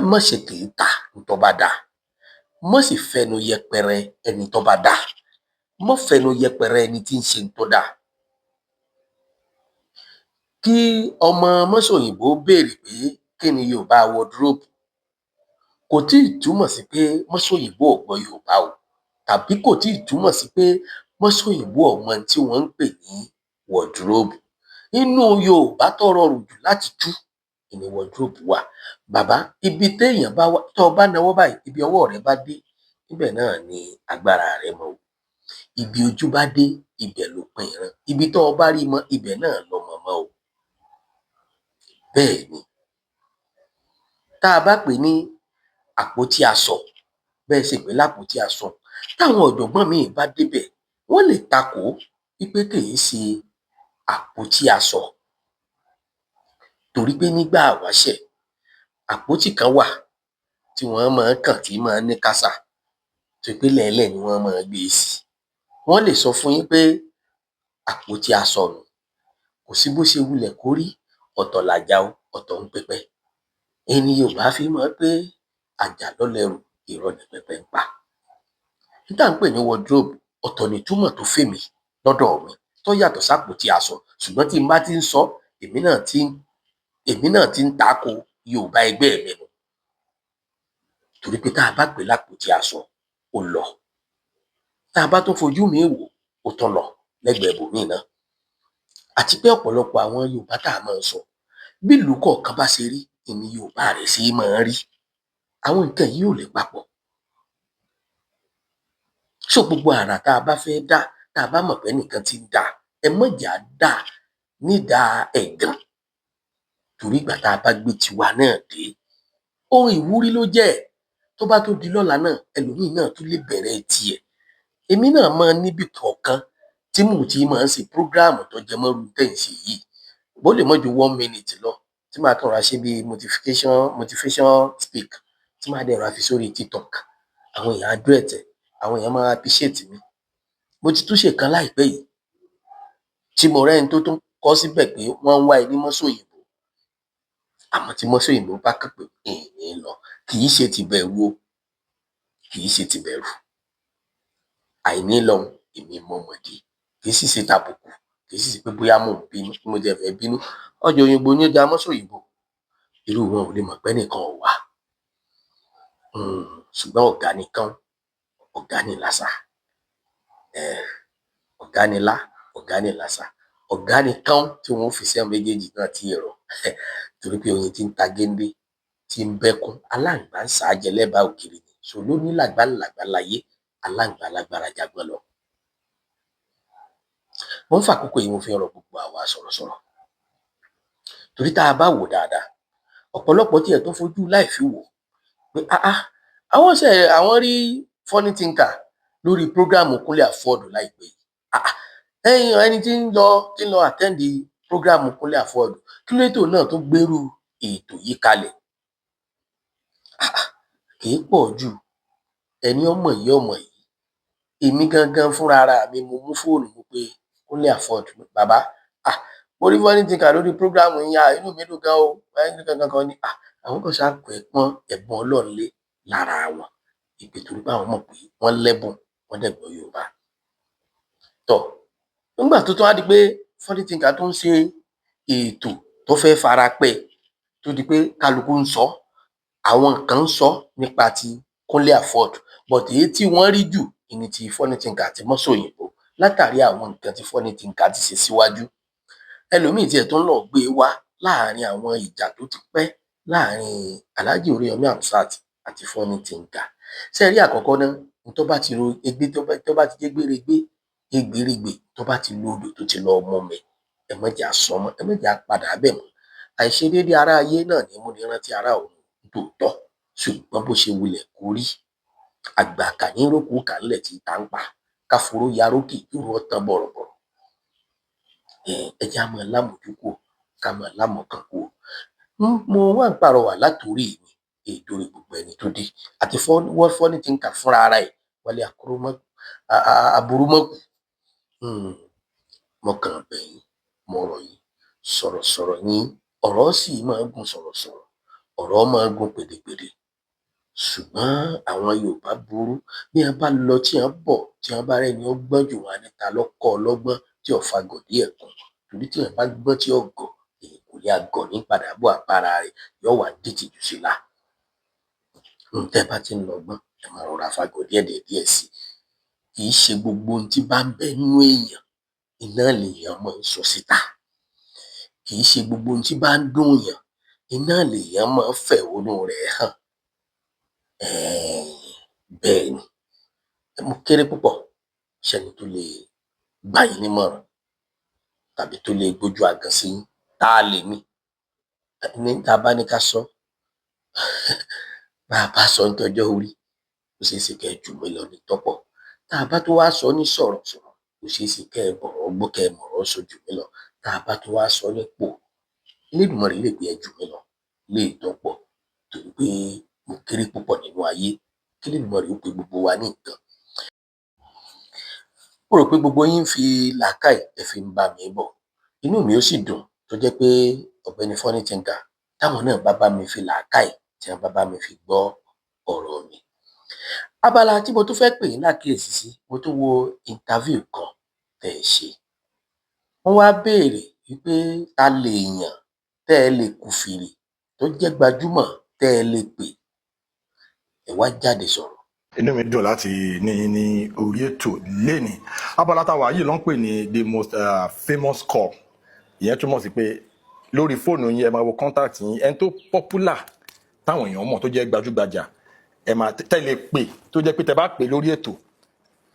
má ṣe kì í ta ń tọ́ bá dáa, má sì fẹnu yẹpẹrẹ ẹni tó bá dáa, má fẹnu yẹpẹrẹ ẹni tí ń ṣe ń tọ́ da. Kí ọmọ mọ́sọ̀yìnbó béèrè pé kí ni Yorùbá wardrobe kò tí ì túmọ̀ sí pé mọ́sọ̀yìnbó ò gbọ́ Yorùbá o, tàbí kò tí ì túmọ̀ sí pé mọ́sọ̀yìnbó ò mọ tí wọ́n ń pè ní wardrobe. Inú Yorùbá tó rọrùn jù láti tú ni wardrobe wà. Bàbá, ibi téèyàn bá wà tó o bá nawọ́ báyìí, ibi ọwọ́ rẹ bá dé níbẹ̀ náà ni agbára rẹ mọ o. Ibi ojú bá dé ibẹ̀ lópin ìran, ibi tó o bá rí mọ ibẹ̀ náà lọmọ mọ o. Bẹ́ẹ̀ ni tá a bá pè ní àpótí aṣọ, bẹ́ẹ̀ ṣe pè lápótí aṣọ, táwọn ọ̀jọ̀gbọ́n míì bá débẹ̀ wọ́n lè takò wípé kì í ṣe àpótí aṣọ torí pé nígbà ìwáṣẹ̀ àpótí kan wà tí wọ́n máa ń kàn tí máa ń ní kásà tó pé lẹ́ẹ̀lẹ̀ ni wọ́n máa ń gbé e sí. Wọ́n lè sọ fún yín pé àpótí aṣọ nù, kò sí bó ṣe wulẹ̀ kó rí, ọ̀tọ̀ làjà o, ọ̀tọ̀ ń pẹpẹ. Ẹni Yorùbá fi mọ̀ pé àjà ló lẹrù, irọ́ ni pẹpẹ ń pa. N tá à ń pè ní wardrobe ọ̀tọ̀ nìtúmọ̀ tó fèmí lọ́dọ̀ mi tó yàtọ̀ sápótí aṣọ, ṣùgbọ́n tí n bá ti ń sọ èmi náà ti ń tako Yorùbá ẹgbẹ́ mi nù torí pé tá a bá pè lápótí aṣọ ó lọ, tá a bá tún fojú mi wò ó tún lọ lẹ́gbẹ̀ẹ́ ibòmíì náà. Àti pé ọ̀pọ̀lọpọ̀ àwọn Yorùbá tá a máa ń sọ bí ìlú kọ̀ọ̀kan bá ṣe rí ni Yorùbá rẹ̀ ṣe máa ń rí. Àwọn nǹkan yìí ò lè papọ̀. So gbogbo àrà tá a bá fẹ́ dá, tá a bá mọ̀ pé nìkan ti ń dá, ẹ má jà á dá nídàá ẹ̀gàn torí ìgbà tá a bá gbé tiwa náà dé ohun ìwúrí ló jẹ́. Tó bá tó di lọ́la náà ẹlòmíì náà tún lè bẹ̀rẹ̀ tiẹ̀. Èmi náà máa níbì kọ̀ọ̀kan tí mò ń ti máa ń ṣe prógráàmù tó jẹ mọ́ irú tẹ́ ń ṣe yìí. Bó lè mọ́ ju 1 minute lọ tí màá kàn rọra ṣe bí motivation speak tí màá dẹ̀ rọra fi sórí TikTok. Àwọn èèyàn á duet ẹ̀, àwọn èèyàn máa appreciate mi. Mo ti tún ṣe kan láìpẹ́ yìí tí mo rẹ́ni tó tún kọ síbẹ̀ pé wọ́n ń wá ẹni mọ́sọ̀yìnbó, àmọ́ tí mọ́sọ̀yìnbó bá kàn pé lọ kì í ṣe ti bẹ̀rù o, kì í ṣe ti bẹ̀rù. Àìní lọ́hùn èmi mọ mọ̀dí, kì í sì ṣe tàbùkù, kì í sì ṣe pé bóyá mò ń bínú, mo jẹ́ fẹ́ bínú. Ọjà òyìnbó ní ó da mọ́sọ̀yìnbó, irú wọn ò lè mọ̀ pé nìkan ò wá. Ṣùgbọ́n ọ̀gá nìkan, ọ̀gá ní làṣà. Ọ̀gá ni lá, ọ̀gá ní làṣà. Ọ̀gá nìkan tí wọ́n fi sẹ́wọ̀n méjèèjì náà tí ẹ̀rọ torí pé oyin ti ń ta géńdé tí ń bẹ́kún aláǹgbá ń sàájẹ lẹ́bàá ògiri ni. So ló ní làgbàlagbà láyé aláǹgbá lágbára jágbọ́n lọ. Mo ń fàkókò yìí mo fi rọ gbogbo àwa sọ̀rọ̀sọ̀rọ̀ torí tá a bá wò dáadáa ọ̀pọ̀lọpọ̀ tiẹ̀ tó fojú láìfi wò pé àwọn rí funny thinker lórí prógráàmù Kúnlé Afọ́ọ̀dù láìpẹ́ yìí. Ẹni tí ń lọ attend prógráàmù Kúnlé Afọ́ọ̀dù kí ló tó náà tó gbèrú ètò yìí kalẹ̀. Kì í pọ̀ jù ẹni ọmọ yìí. Èmi gangan fúnra ara mi mo mú fóònù mo pé Kúnlé Afọ́ọ̀dù bàbá mo rí funny thinker lórí prógráàmù yín inú mi dùn gan o ẹni kankan ni àwọn kan ṣáà pẹ́ pọ́n ẹ̀bùn Ọlọ́run lé lára wọn ìpè torí pé àwọn mọ̀ pé wọ́n lẹ́bùn wọ́n dẹ̀ gbọ́ Yorùbá. Tọ́ nígbà tó tún wá di pé funny thinker tó ń ṣe ètò tó fẹ́ fara pẹ́ tó di pé kálukú ń sọ àwọn kan ń sọ nípa ti Kúnlé Afọ́ọ̀dù but èyí tí wọ́n rí jù ní ti funny thinker àti mọ́sọ̀yìnbó látàrí àwọn nǹkan tí funny thinker ti ṣe síwájú. Ẹlòmíì tiẹ̀ tó ń lọ gbé wá láàrin àwọn ìjà tó ti pẹ́ láàrin Alhaji Oríyọmí Hamzat àti funny thinker. Ṣé ẹ rí àkọ́kọ́ náà tó bá ti ro egbé tó bá ti jẹ́ gbéregbé egbèrègbè tó bá ti lo odò tó ti lọ ọmọ mẹ́ ẹ má jà sọmọ ẹ má jà padà bẹ̀ mọ́. Àìṣedéédé ara ayé náà ni mo ní rántí ara òun tòótọ́ ṣùgbọ́n bó ṣe wulẹ̀ kó rí àgbà kàníròkú kànlẹ̀ tí tá ń pa káforó yarókè yóò tán bọ̀rọ̀bọ̀rọ̀. Ẹ jẹ́ àmọ́ lámòjúkò ká mọ̀ lámọ̀kàn kú. Mo wá ń pàrọwà látòrí mi èdòrè gbogbo ẹni tó dé àti World Funny Thinker fúnra ara ẹ̀ Wálé Aburúmọ́kù. Mo kàn bẹ̀ yín, mo rọ̀ yín, sọ̀rọ̀sọ̀rọ̀ yín, ọ̀rọ̀ sì máa ń gùn sọ̀rọ̀sọ̀rọ̀, ọ̀rọ̀ máa ń gùn pèdèpèdè. Ṣùgbọ́n àwọn Yorùbá burú, bí wọ́n bá lọ tí wọ́n bọ̀, tí wọ́n bá rẹ́ni ó gbọ́n jù wọn ní ta ló kọ́ ọlọ́gbọ́n tí ò fagọ̀ díẹ̀ kún. Torí tí wọ́n bá gbọ́n tí ó gọ̀, èyí kò lè agọ̀ ní padà bọ̀ àpárá rẹ̀, yóò wá dìtìjú sí la. Tẹ́ bá ti ń lọ gbọ́n, ẹ máa rọra fagọ̀ díẹ̀ sí. Kì í ṣe gbogbo ohun tí bá ń bẹ nínú èèyàn iná lèèyàn máa ń sọ síta. Kì í ṣe gbogbo ohun tí bá ń dùn yàn iná lèèyàn máa ń fẹ̀hónú rẹ̀ hàn. Bẹ́ẹ̀ ni, mo kéré púpọ̀ ṣẹ́ni tó lè gbà yín nímọ̀ràn tàbí tó lè gbójú àgàn sí yín. Tá a lè ní tá a bá ní ká sọ bá a bá sọ ní tọjọ́ orí ó ṣeé ṣe kẹ́ ẹ jù mí lọ ní tọ́pọ̀. Tá a bá tó wá sọ ní sọ̀rọ̀sọ̀rọ̀ ó ṣeé ṣe kẹ́ ẹ bọ̀rọ̀ gbọ́ kẹ́ ẹ mọ̀rọ̀ sọ jù mí lọ. Tá a bá tó wá sọ nípò Elédùmarè lè gbé ẹ jù mí lọ lè tọ́pọ̀ torí pé mo kéré púpọ̀ nínú ayé kí Elédùmarè ó pe gbogbo wa ní nǹkan. Mo rò pé gbogbo yín fi làákàyè ẹ fi ń bá mi bọ̀. Inú mi ó sì dùn tó jẹ́ pé ọ̀gbẹ́ni Funny Thinker táwọn náà bá mi fi làákàyè tí wọ́n bá mi fi gbọ́ ọ̀rọ̀ mi. Abala tí mo tún fẹ́ pè yín lákìyèsí sí, mo tún wo interview kan tẹ́ ẹ ṣe. Wọ́n wá béèrè wípé ta lèèyàn tẹ́ ẹ lè kùfìrì tó jẹ́ gbajúmọ̀ tẹ́ ẹ lè pè. Ẹ wá jáde sọ̀rọ̀. Inú mi dùn láti ní orí ètò lénìí. Abala táwa yìí ló ń pè ní the most famous call. Ìyẹn túmọ̀ sí pé lórí fóònù yín ẹ máa wo contact yín ẹni tó popular táwọn èèyàn mọ̀ tó jẹ́ gbajúgbajà ẹ máa tẹ́lẹ̀ pè tó jẹ́ pé tẹ bá pè lórí ètò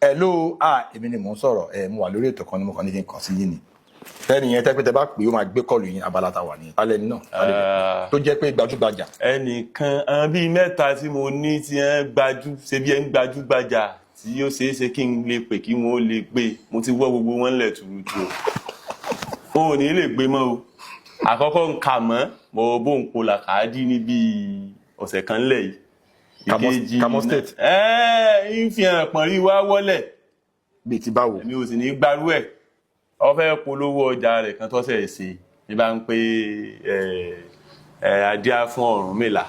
hello èmi ni mò ń sọ̀rọ̀ mo wà lórí ètò kan ní mo kàn ní kí n kàn sí yín ni tẹ́ni yẹn tẹ́ pé tẹ bá pè ó máa gbé kọ́ọ̀lù yín abala táwa ní alẹ́ ní náà tó jẹ́ pé gbajúgbajà. Ẹnìkan àwọn bíi mẹ́ta tí mo ní tí wọ́n ṣe bí ẹni gbajúgbajà tí yóò ṣeé ṣe kí n lè pè kí wọ́n ó lè gbé mo ti wọ́ gbogbo wọn lẹ̀ tuurutu o ò ní lè gbé mọ́ o. Àkọ́kọ́ ń kà mọ́ mo bó ń po làkàdí ní bíi ọ̀sẹ̀ kan lẹ̀ yìí. Ìkejì Kamo State. ń fi hàn pọ̀nrí wá wọ́lẹ̀. Bíi ti báwo. Èmi ò sì ní gbárù ẹ̀. Ó fẹ́ polówó ọjà rẹ̀ kan tọ́sẹ̀ ṣe ní bá ń pé adíá fún Ọ̀rúnmìlà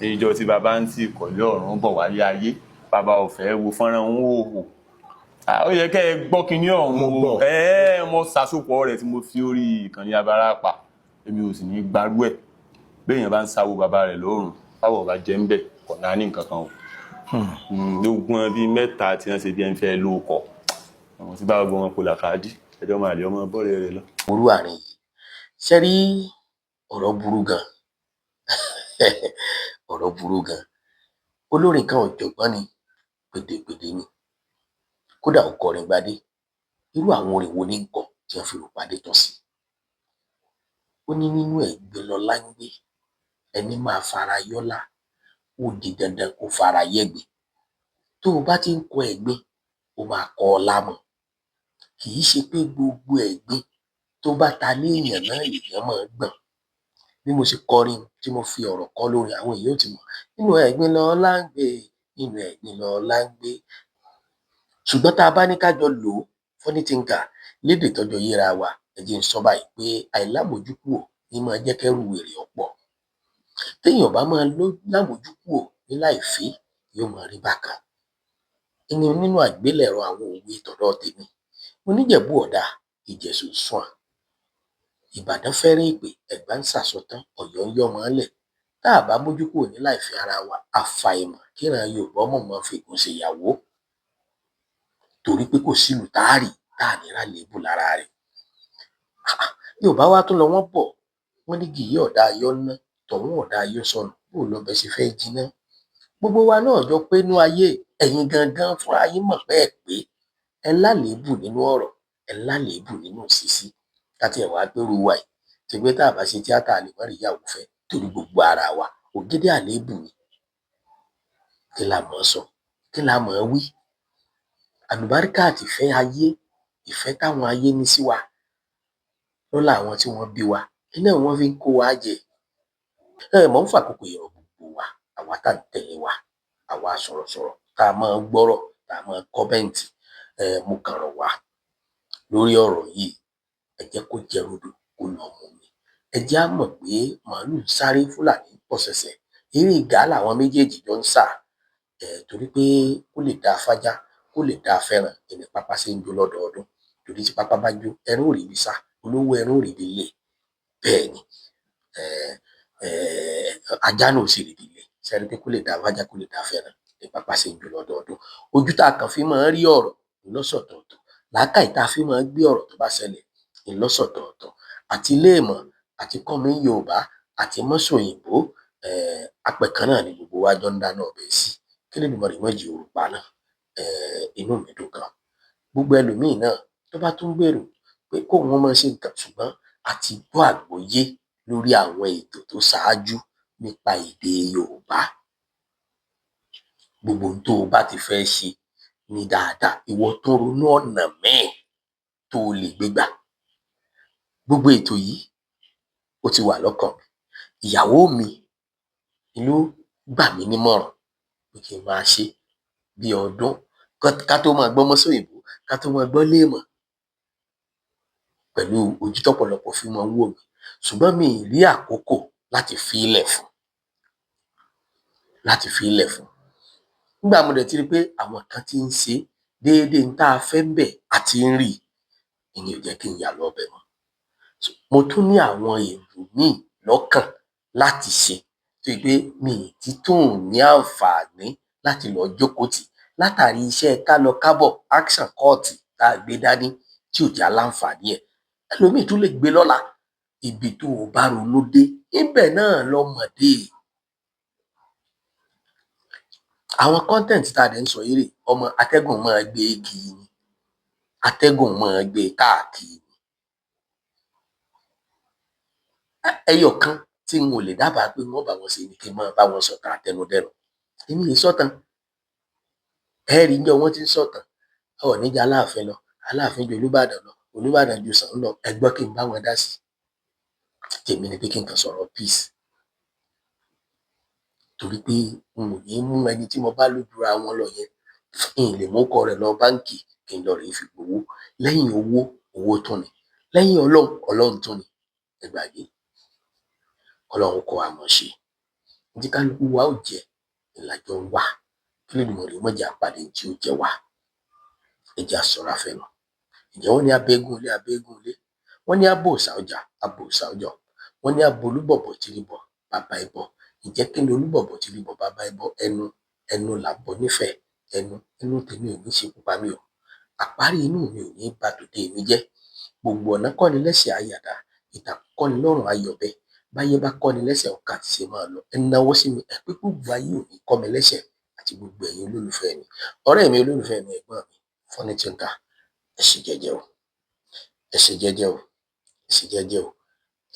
níjọ́ tí bàbá ń tì kọ̀lé ọ̀run bọ̀ wálé ayé bàbá ò fẹ́ wo fọ́nrán ń wò wò. Ó yẹ kẹ́ ẹ gbọ́ kinní ọ̀hún o. Mo ṣàsopọ̀ rẹ̀ tí mo fi orí ìkànnì Abarapa èmi ò sì ní gbárù ẹ̀. Béèyàn bá ń sáwó bàbá rẹ̀ lọ́rùn báwo bá jẹ́ ń bẹ̀ kò náà ní nǹkan kan o. Lógún bíi mẹ́ta tí wọ́n ṣe bí ẹni fẹ́ ló kọ̀ àwọn tí bá gbọ́ wọn kò làkàdí ẹjọ́ máa lè ọmọ bọ́ọ̀rẹ́ rẹ lọ. Orú àárín yìí ṣe rí ọ̀rọ̀ burú gan ọ̀rọ̀ burú gan. Olórin kan ọ̀jọ̀gbọ́n ni pèdèpèdè ni kódà ó kọrin gbadé. Irú àwọn orin wo ní ń kọ tí wọ́n fi rò pàdé tọ́ sí. Ó ní nínú ẹ̀gbin lọlá ń gbé ẹni máa fara yọ́lá ó di dandan kó fara yẹ́gbin. Tó o bá ti ń kọ ẹ̀gbin ó máa kọ ọlá mọ́. Kì í ṣe pé gbogbo ẹ̀gbin tó bá ta léèyàn náà èèyàn máa gbọ̀n. Bí mo ṣe kọrin tí mo fi ọ̀rọ̀ kọ lórí àwọn èèyàn ò ti mọ̀ nínú ẹ̀gbin lọlá ń gbé nínú ẹ̀gbin lọlá ń gbé. Ṣùgbọ́n tá a bá ní ká jọ lò ó Funny Thinker lédè tọ́jọ́ yíra wa ẹ jẹ́ n sọ báyìí pé àìlámójúkúò ní máa jẹ́ kẹ́rù wèrè ọ̀pọ̀. Téèyàn bá máa lámójúkúò ní láìfí yóò máa rí bákan. Nínú àgbélẹ̀rọ àwọn òwe tọ̀dọ̀ tèmi oníjẹ̀bú ọ̀dà ìjẹ̀ṣù sùn Ìbàdàn fẹ́ràn ìpè Ẹ̀gbá ń sàsọtán Ọ̀yọ́ ń yọ́ mọ́lẹ̀. Tá a bá mójú kúrò ní láìfi ara wa àfàìmọ̀ kíran Yorùbá ọmọ máa fi kún ṣèyàwó torí pé kò sílùú táàrí táà ní ràlébù lára rẹ̀. Yorùbá wa tún lọ wọ́n bọ̀ wọ́n ní gìyí ọ̀dà ayọ́ ná tọ̀hún ọ̀dà ayọ́ sọnù bó lọ́bẹ̀ ṣe fẹ́ jiná. Gbogbo wa náà jọ pé inú ayé ẹ̀yin gangan fúnra yín mọ̀ pé ẹ lálébù nínú ọ̀rọ̀ ẹ lálébù nínú ìṣesí láti ẹ̀wà gbèrú wa yìí ti pé tá a bá ṣe tíátà lè má rí ìyàwó fẹ́ torí gbogbo ara wa ògédé àlébù ni. Kí la mọ̀ sọ kí la mọ̀ wí. Àlùbáríkà àti ìfẹ́ ayé ìfẹ́ táwọn ayé ní sí wa lọ́la àwọn tí wọ́n bí wa iná wọn fi ń kó wa jẹ. Mọ̀ ń fàkókò ìrọ̀ gbogbo wa àwa tá ń tẹ̀lé wa, àwa sọ̀rọ̀sọ̀rọ̀ tá a máa gbọ́rọ̀, tá a máa kọ́mẹ́ǹtì, mo kàn rọ̀ wá lórí ọ̀rọ̀ yìí, ẹ jẹ́ kó jẹ rodò kó lọ mu mi. Ẹ jẹ́ á mọ̀ pé màálù ń sáré, Fúlàní ń pọ̀ ṣẹ̀ṣẹ̀. Eré ìgà làwọn méjèèjì jọ ń sà, torí pé kó lè dáa fájá, kó lè dáa fẹ́ràn, ẹni pápá ṣe ń jó lọ́dọọdún. Torí tí pápá bá jó, ẹran ò rí ibi sá, olówó ẹran ò rí ibi lé. Bẹ́ẹ̀ ni ajá náà ò sì rí ibi lé. Ṣé ẹ rí pé kó lè dáa fájá, kó lè dáa fẹ́ràn, ẹni pápá ṣe ń jó lọ́dọọdún. Ojú tá a kàn fi máa ń rí ọ̀rọ̀ lọ́sọ̀tọ̀ọ̀tọ̀, làákàyè tá a fi máa ń gbé ọ̀rọ̀ tó bá ṣẹlẹ̀ lọ́sọ̀tọ̀ọ̀tọ̀, àti iléèmọ̀ àti kọ́mi Yorùbá àti mọ́sòyìnbó, apẹ̀ kan náà ni gbogbo wa jọ ń dáná ọbẹ̀ sí. Kí Elédùmarè má jẹ́ ó pa náà. Inú mi dùn gan. Gbogbo ẹlòmíì náà tó bá tún gbèrò pé kóun máa ṣe nǹkan, ṣùgbọ́n àti gbọ́ àgbọ́yé lórí àwọn ètò tó ṣáájú nípa èdè Yorùbá. Gbogbo ohun tó o bá ti fẹ́ ṣe ní dáadáa, ìwọ tó ronú ọ̀nà míì tó o lè gbé gbà. Gbogbo ètò yìí ó ti wà lọ́kàn mi. Ìyàwó mi ló gbà mí nímọ̀ràn pé kí n máa ṣe bí ọdún, ká tó máa gbọ́ mọ́sòyìnbó, ká tó máa gbọ́ léèmọ̀, pẹ̀lú ojú tọ́pọ̀lọpọ̀ fi máa ń wò mí. Ṣùgbọ́n mi ì rí àkókò láti fi ilẹ̀ fún. Nígbà mo dẹ̀ ti rí pé àwọn kan ti ń ṣe déédéé n tá a fẹ́ ń bẹ̀ àti ń rí, ìyẹn ò jẹ́ kí n yà lọ́bẹ̀ mọ́. Mo tún ní àwọn èrò míì lọ́kàn láti ṣe tó jẹ́ pé mi ì tí tún ní àǹfààní láti lọ jókòó tì látàrí iṣẹ́ ká lọ kábọ̀ action court tá a gbé dání tí ò já láǹfààní ẹ̀. Ẹlòmíì tún lè gbé lọ́la. Ibi tó o bá ronú dé, ibẹ̀ náà lọmọ dé. Àwọn content tá a dẹ̀ ń sọ yìí rèé, ọmọ atẹ́gùn máa gbé kiri ni, atẹ́gùn máa gbé káàkiri ni. Ẹyọ kan tí n ò lè dábàá pé wọ́n bá wọn ṣe ni kí n máa bá wọn sọ̀tàn àtẹnudẹ́nu. Èmi ì sọ̀tàn. Ẹ rí níjọ́ wọ́n ti ń sọ̀tàn, Ọọ̀ni ju Aláàfin lọ, Aláàfin ju Olúbàdàn lọ, Olúbàdàn ju Ṣàngó lọ, ẹ gbọ́ kí n bá wọn dá sí. Tèmi ni pé kí n kàn sọ̀rọ̀ peace. Torí pé n ò ní mú ẹni tí mo bá lò jura wọn lọ yẹn, n lè mú ọkọ rẹ̀ lọ báǹkì kí n lọ rèé fi gbowó. Lẹ́yìn owó, owó tún ni. Lẹ́yìn Ọlọ́run, Ọlọ́run tún ni. Ẹ gbàgbé. Ọlọ́run kọ́ wa mọ̀ ṣe. Ohun tí kálukú wa ó jẹ ìlàjọ ń wá. Kí Elédùmarè má jẹ́ á pàdé tí ó jẹ wá. Ẹ jẹ́ á ṣọ́ra fẹ́nu. Ǹjẹ́ wọ́n ní abẹ́gùn ilé, abẹ́gùn ilé. Wọ́n ní abo òòṣà ọjà, abo òòṣà ọjà. Wọ́n ní abo olúbọ̀bọ̀ tìrìbọ̀, bàbá ẹbọ. Ǹjẹ́ kí ni olúbọ̀bọ̀ tìrìbọ̀, bàbá ẹbọ? Ẹnu làbọ̀ nífẹ̀ẹ́. Ẹnu tèmi ò ní ṣekú pa mí o. Àparí inú mi ò ní ba tòde mi jẹ́. Gbogbo ọ̀nà kọ́ ni lẹ́sẹ̀ àyàdá, ìtàkùn kọ́ ni lọ́rùn ayọ̀bẹ. Báyé bá kọ́ ni lẹ́sẹ̀ ọ̀kà ti ṣe máa lọ. Ẹ náwó sí mi, ẹ pé gbogbo ayé ò ní kọ́ mi lẹ́sẹ̀, àti gbogbo ẹ̀yin olólùfẹ́ mi. Ọ̀rẹ́ mi olólùfẹ́ mi, ẹ̀gbọ́n mi, Funny Thinker, ẹ ṣe jẹ́jẹ́ o. Ẹ ṣe jẹ́jẹ́ o. Ẹ ṣe jẹ́jẹ́ o.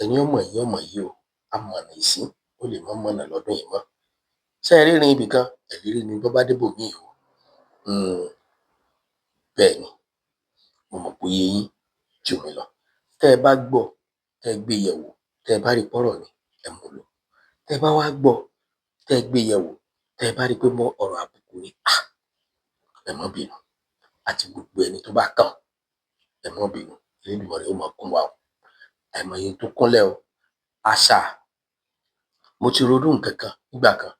Ẹni ọmọ yìí o, a mọ̀nà ìsín, ó lè má mọ̀nà lọ́dún yìí mọ́. Ṣé ẹ rírin ibì kan? Ẹ̀rírí ni bó bá débò míì o. Bẹ́ẹ̀ ni, mo mọ̀ pé ó yé yín jù mí lọ. Tẹ́ ẹ bá gbọ́, tẹ́ ẹ gbé yẹ̀wò, tẹ́ ẹ bá rí pọ́rọ̀ ni, ẹ mú lò. Tẹ́ ẹ bá wá gbọ́, tẹ́ ẹ gbé yẹ̀wò, tẹ́ ẹ bá rí pé mọ́ ọ̀rọ̀ àbùkù ni, ẹ má bínú. Àti gbogbo ẹni tó bá kàn, ẹ má bínú. Elédùmarè ó máa kún wa o. Àìmọye tó kúnlẹ̀ o. Àṣà, mo ti ronú nǹkan kan nígbà kan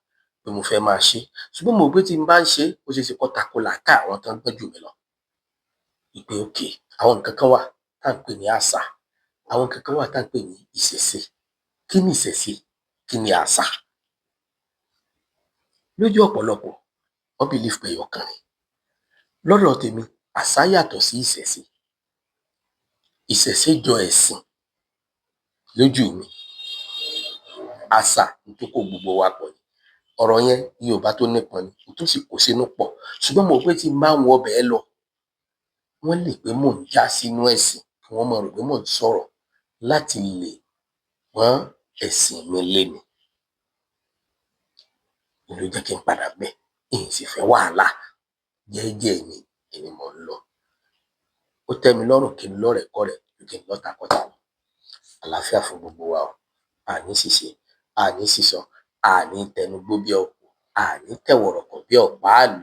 pé mo fẹ́ máa ṣe, ṣùgbọ́n mo rò pé tí n bá ń ṣe, ó ṣeé ṣe kó tako làákàyè àwọn tó ń gbọ́n jù mí lọ. Ìpè òkè, àwọn nǹkan kan wà tá à ń pè ní àṣà, àwọn nǹkan kan wà tá à ń pè ní ìṣẹ̀ṣe. Kí ni ìṣẹ̀ṣe? Kí ni àṣà? Lójú ọ̀pọ̀lọpọ̀, wọ́n believe pé ẹyọ̀kan ni. Lọ́dọ̀ tèmi, àṣà yàtọ̀ sí ìṣẹ̀ṣe. Ìṣẹ̀ṣe jọ ẹ̀sìn lójú mi. Àṣà n tó kó gbogbo wa pọ̀ ni. Ọ̀rọ̀ yẹn Yorùbá tó nípọn ni, n tó sì kó sínú pọ̀. Ṣùgbọ́n mo rò pé tí n bá ń wọ bẹ́ẹ̀ lọ, wọ́n lè pé mò ń já sínú ẹ̀sìn, kí wọ́n máa rò pé mò ń sọ̀rọ̀ láti lè pọ́n ẹ̀sìn mi lé ni. N ló jẹ́ kí n padà bẹ́ẹ̀. N sì fẹ́ wàhálà. Jẹ́ẹ́jẹ́ mi, èmi mò ń lọ. Ó tẹ́ mi lọ́rùn kí n lọ́rẹ̀ẹ́kọ́rẹ̀ẹ́ ju kí n lọ́tàkọ́tà lọ. Àlàáfíà fún gbogbo wa o. Àní ṣìṣe, àní sísọ, àní tẹnugbó bí ọ. àní tẹ̀wọ̀rọ̀kọ̀ bí ọ̀pá àlù.